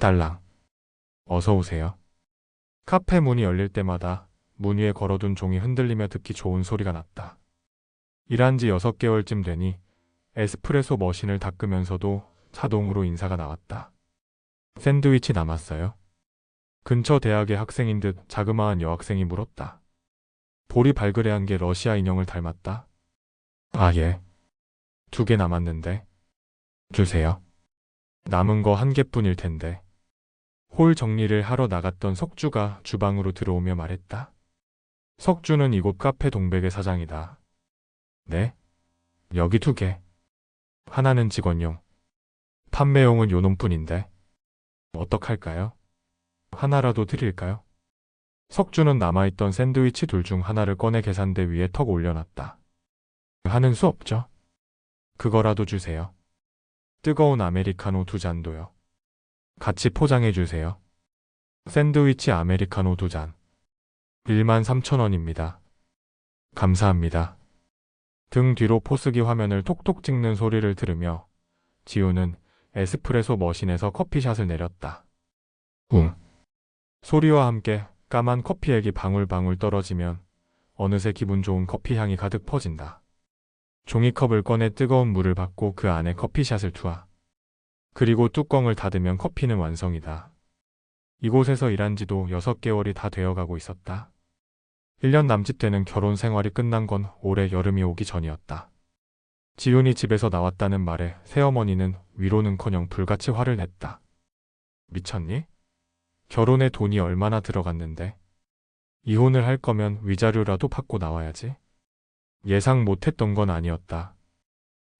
딸랑. 어서 오세요. 카페 문이 열릴 때마다 문 위에 걸어둔 종이 흔들리며 듣기 좋은 소리가 났다. 일한 지 6개월쯤 되니 에스프레소 머신을 닦으면서도 자동으로 인사가 나왔다. 샌드위치 남았어요? 근처 대학의 학생인 듯 자그마한 여학생이 물었다. 볼이 발그레한 게 러시아 인형을 닮았다. 아, 예. 2개 남았는데. 주세요. 남은 거 1개뿐일 텐데. 홀 정리를 하러 나갔던 석주가 주방으로 들어오며 말했다. 석주는 이곳 카페 동백의 사장이다. 네? 여기 2개. 하나는 직원용. 판매용은 요 놈뿐인데. 어떡할까요? 하나라도 드릴까요? 석주는 남아있던 샌드위치 둘 중 하나를 꺼내 계산대 위에 턱 올려놨다. 하는 수 없죠. 그거라도 주세요. 뜨거운 아메리카노 2잔도요. 같이 포장해 주세요. 샌드위치 아메리카노 2잔. 13,000원입니다. 감사합니다. 등 뒤로 포스기 화면을 톡톡 찍는 소리를 들으며 지우는 에스프레소 머신에서 커피샷을 내렸다. 웅. 소리와 함께 까만 커피액이 방울방울 떨어지면 어느새 기분 좋은 커피 향이 가득 퍼진다. 종이컵을 꺼내 뜨거운 물을 받고 그 안에 커피샷을 투하. 그리고 뚜껑을 닫으면 커피는 완성이다. 이곳에서 일한 지도 6개월이 다 되어가고 있었다. 1년 남짓 되는 결혼 생활이 끝난 건 올해 여름이 오기 전이었다. 지훈이 집에서 나왔다는 말에 새어머니는 위로는커녕 불같이 화를 냈다. 미쳤니? 결혼에 돈이 얼마나 들어갔는데? 이혼을 할 거면 위자료라도 받고 나와야지. 예상 못했던 건 아니었다.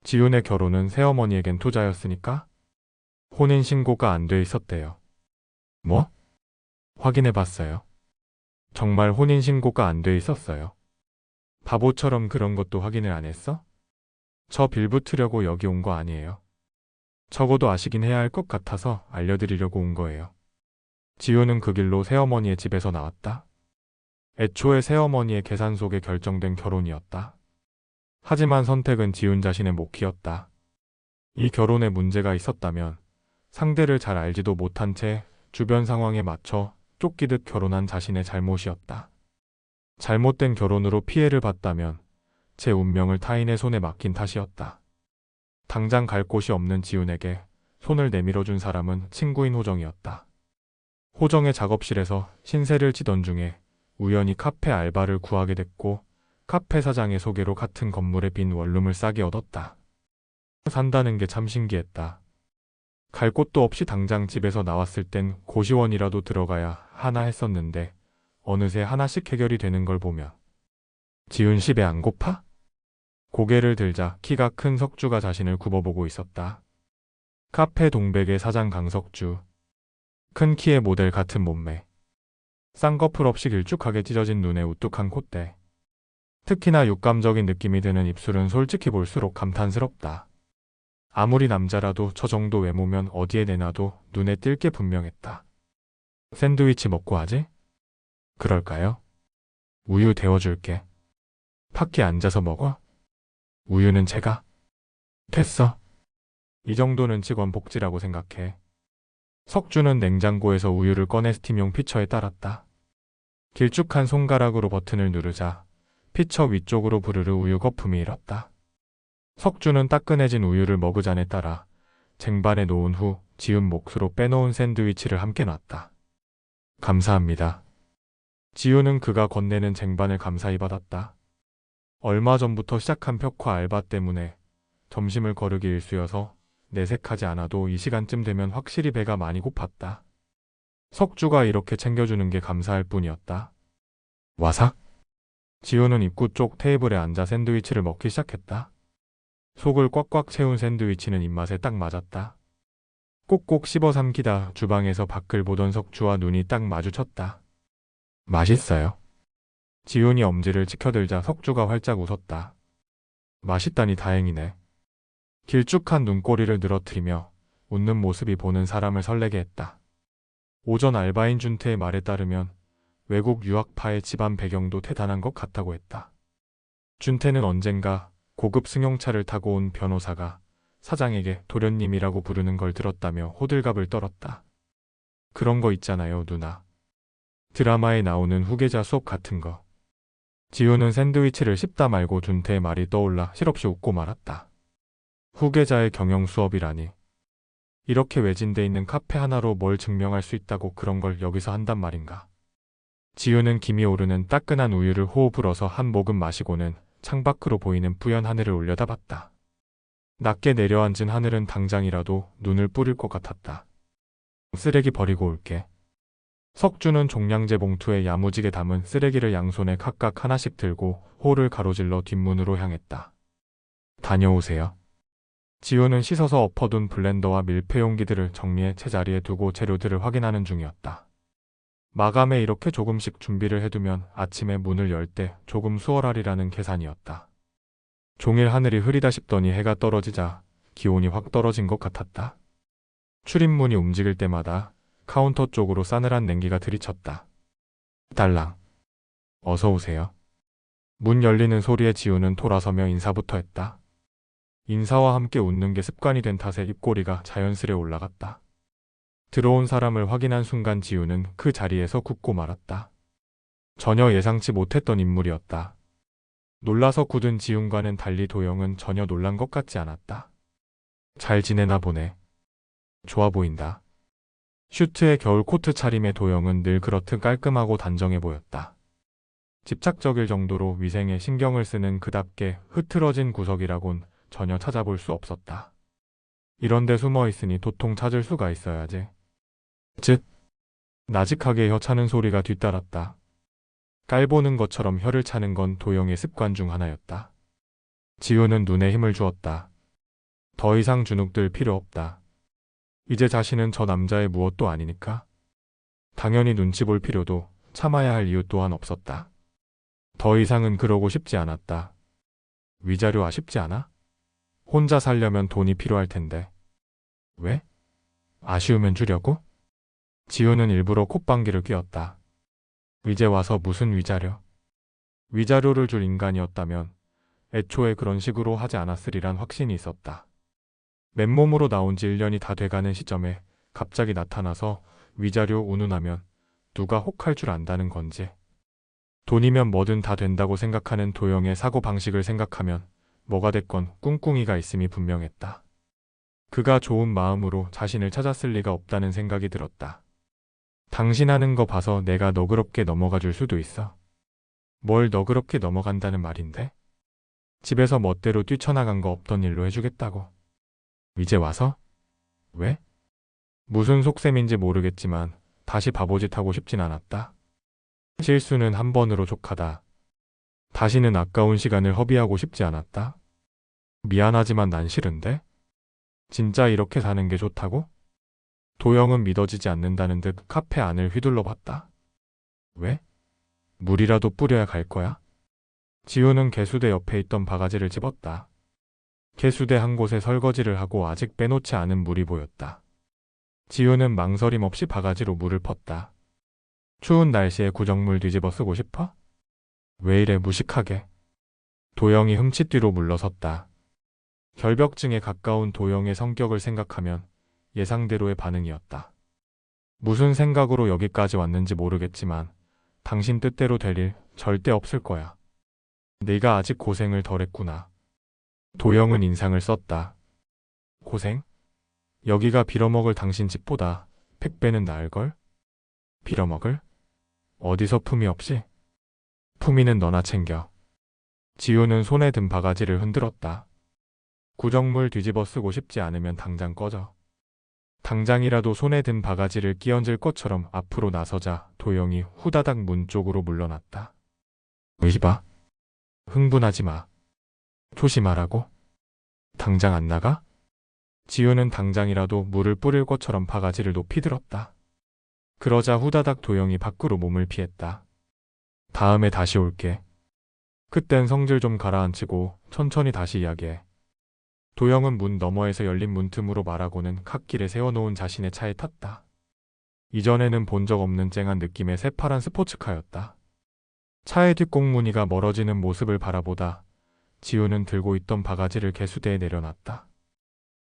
지훈의 결혼은 새어머니에겐 투자였으니까? 혼인신고가 안 돼 있었대요. 뭐? 확인해 봤어요. 정말 혼인신고가 안 돼 있었어요. 바보처럼 그런 것도 확인을 안 했어? 저 빌붙으려고 여기 온 거 아니에요. 적어도 아시긴 해야 할 것 같아서 알려드리려고 온 거예요. 지우는 그 길로 새어머니의 집에서 나왔다. 애초에 새어머니의 계산 속에 결정된 결혼이었다. 하지만 선택은 지훈 자신의 몫이었다. 이 결혼에 문제가 있었다면 상대를 잘 알지도 못한 채 주변 상황에 맞춰 쫓기듯 결혼한 자신의 잘못이었다. 잘못된 결혼으로 피해를 봤다면 제 운명을 타인의 손에 맡긴 탓이었다. 당장 갈 곳이 없는 지훈에게 손을 내밀어준 사람은 친구인 호정이었다. 호정의 작업실에서 신세를 지던 중에 우연히 카페 알바를 구하게 됐고 카페 사장의 소개로 같은 건물의 빈 원룸을 싸게 얻었다. 산다는 게 참 신기했다. 갈 곳도 없이 당장 집에서 나왔을 땐 고시원이라도 들어가야 하나 했었는데 어느새 하나씩 해결이 되는 걸 보면 지훈 씨 배 안 고파? 고개를 들자 키가 큰 석주가 자신을 굽어보고 있었다. 카페 동백의 사장 강석주. 큰 키의 모델 같은 몸매. 쌍꺼풀 없이 길쭉하게 찢어진 눈에 우뚝한 콧대. 특히나 육감적인 느낌이 드는 입술은 솔직히 볼수록 감탄스럽다. 아무리 남자라도 저 정도 외모면 어디에 내놔도 눈에 띌 게 분명했다. 샌드위치 먹고 하지? 그럴까요? 우유 데워줄게. 밖에 앉아서 먹어? 우유는 제가? 됐어. 이 정도는 직원 복지라고 생각해. 석주는 냉장고에서 우유를 꺼내 스팀용 피처에 따랐다. 길쭉한 손가락으로 버튼을 누르자 피처 위쪽으로 부르르 우유 거품이 일었다. 석주는 따끈해진 우유를 머그잔에 따라 쟁반에 놓은 후 지은 몫으로 빼놓은 샌드위치를 함께 놨다. 감사합니다. 지우는 그가 건네는 쟁반을 감사히 받았다. 얼마 전부터 시작한 벽화 알바 때문에 점심을 거르기 일쑤여서 내색하지 않아도 이 시간쯤 되면 확실히 배가 많이 고팠다. 석주가 이렇게 챙겨주는 게 감사할 뿐이었다. 와삭? 지우는 입구 쪽 테이블에 앉아 샌드위치를 먹기 시작했다. 속을 꽉꽉 채운 샌드위치는 입맛에 딱 맞았다. 꼭꼭 씹어 삼키다 주방에서 밖을 보던 석주와 눈이 딱 마주쳤다. 맛있어요. 지훈이 엄지를 치켜들자 석주가 활짝 웃었다. 맛있다니 다행이네. 길쭉한 눈꼬리를 늘어뜨리며 웃는 모습이 보는 사람을 설레게 했다. 오전 알바인 준태의 말에 따르면 외국 유학파의 집안 배경도 대단한 것 같다고 했다. 준태는 언젠가 고급 승용차를 타고 온 변호사가 사장에게 도련님이라고 부르는 걸 들었다며 호들갑을 떨었다. 그런 거 있잖아요, 누나. 드라마에 나오는 후계자 수업 같은 거. 지우는 샌드위치를 씹다 말고 준태의 말이 떠올라 실없이 웃고 말았다. 후계자의 경영 수업이라니. 이렇게 외진데 있는 카페 하나로 뭘 증명할 수 있다고 그런 걸 여기서 한단 말인가. 지우는 김이 오르는 따끈한 우유를 호흡 불어서 한 모금 마시고는 창밖으로 보이는 뿌연 하늘을 올려다봤다. 낮게 내려앉은 하늘은 당장이라도 눈을 뿌릴 것 같았다. 쓰레기 버리고 올게. 석주는 종량제 봉투에 야무지게 담은 쓰레기를 양손에 각각 하나씩 들고 홀을 가로질러 뒷문으로 향했다. 다녀오세요. 지우는 씻어서 엎어둔 블렌더와 밀폐 용기들을 정리해 제자리에 두고 재료들을 확인하는 중이었다. 마감에 이렇게 조금씩 준비를 해두면 아침에 문을 열 때 조금 수월하리라는 계산이었다. 종일 하늘이 흐리다 싶더니 해가 떨어지자 기온이 확 떨어진 것 같았다. 출입문이 움직일 때마다 카운터 쪽으로 싸늘한 냉기가 들이쳤다. 달랑. 어서 오세요. 문 열리는 소리에 지우는 돌아서며 인사부터 했다. 인사와 함께 웃는 게 습관이 된 탓에 입꼬리가 자연스레 올라갔다. 들어온 사람을 확인한 순간 지우는 그 자리에서 굳고 말았다. 전혀 예상치 못했던 인물이었다. 놀라서 굳은 지훈과는 달리 도영은 전혀 놀란 것 같지 않았다. 잘 지내나 보네. 좋아 보인다. 슈트에 겨울 코트 차림의 도영은 늘 그렇듯 깔끔하고 단정해 보였다. 집착적일 정도로 위생에 신경을 쓰는 그답게 흐트러진 구석이라곤 전혀 찾아볼 수 없었다. 이런데 숨어 있으니 도통 찾을 수가 있어야지. 즉, 나직하게 혀 차는 소리가 뒤따랐다. 깔보는 것처럼 혀를 차는 건 도영의 습관 중 하나였다. 지우는 눈에 힘을 주었다. 더 이상 주눅들 필요 없다. 이제 자신은 저 남자의 무엇도 아니니까. 당연히 눈치 볼 필요도 참아야 할 이유 또한 없었다. 더 이상은 그러고 싶지 않았다. 위자료 아쉽지 않아? 혼자 살려면 돈이 필요할 텐데. 왜? 아쉬우면 주려고? 지우는 일부러 콧방귀를 뀌었다. 이제 와서 무슨 위자료? 위자료를 줄 인간이었다면 애초에 그런 식으로 하지 않았으리란 확신이 있었다. 맨몸으로 나온 지 1년이 다 돼가는 시점에 갑자기 나타나서 위자료 운운하면 누가 혹할 줄 안다는 건지. 돈이면 뭐든 다 된다고 생각하는 도영의 사고방식을 생각하면 뭐가 됐건 꿍꿍이가 있음이 분명했다. 그가 좋은 마음으로 자신을 찾았을 리가 없다는 생각이 들었다. 당신 하는 거 봐서 내가 너그럽게 넘어가 줄 수도 있어. 뭘 너그럽게 넘어간다는 말인데? 집에서 멋대로 뛰쳐나간 거 없던 일로 해주겠다고. 이제 와서? 왜? 무슨 속셈인지 모르겠지만 다시 바보짓 하고 싶진 않았다. 실수는 한 번으로 족하다. 다시는 아까운 시간을 허비하고 싶지 않았다. 미안하지만 난 싫은데? 진짜 이렇게 사는 게 좋다고? 도영은 믿어지지 않는다는 듯 카페 안을 휘둘러 봤다. 왜? 물이라도 뿌려야 갈 거야? 지우는 개수대 옆에 있던 바가지를 집었다. 개수대 한 곳에 설거지를 하고 아직 빼놓지 않은 물이 보였다. 지우는 망설임 없이 바가지로 물을 펐다. 추운 날씨에 구정물 뒤집어 쓰고 싶어? 왜 이래 무식하게? 도영이 흠칫 뒤로 물러섰다. 결벽증에 가까운 도영의 성격을 생각하면 예상대로의 반응이었다. 무슨 생각으로 여기까지 왔는지 모르겠지만 당신 뜻대로 될 일 절대 없을 거야. 네가 아직 고생을 덜 했구나. 도영은 인상을 썼다. 고생? 여기가 빌어먹을 당신 집보다 100배는 나을걸? 빌어먹을? 어디서 품위 없이? 품위는 너나 챙겨. 지우는 손에 든 바가지를 흔들었다. 구정물 뒤집어 쓰고 싶지 않으면 당장 꺼져. 당장이라도 손에 든 바가지를 끼얹을 것처럼 앞으로 나서자 도영이 후다닥 문 쪽으로 물러났다. 이봐. 흥분하지 마. 조심하라고. 당장 안 나가? 지우는 당장이라도 물을 뿌릴 것처럼 바가지를 높이 들었다. 그러자 후다닥 도영이 밖으로 몸을 피했다. 다음에 다시 올게. 그땐 성질 좀 가라앉히고 천천히 다시 이야기해. 도영은 문 너머에서 열린 문틈으로 말하고는 갓길에 세워놓은 자신의 차에 탔다. 이전에는 본 적 없는 쨍한 느낌의 새파란 스포츠카였다. 차의 뒷공무니가 멀어지는 모습을 바라보다 지우는 들고 있던 바가지를 개수대에 내려놨다.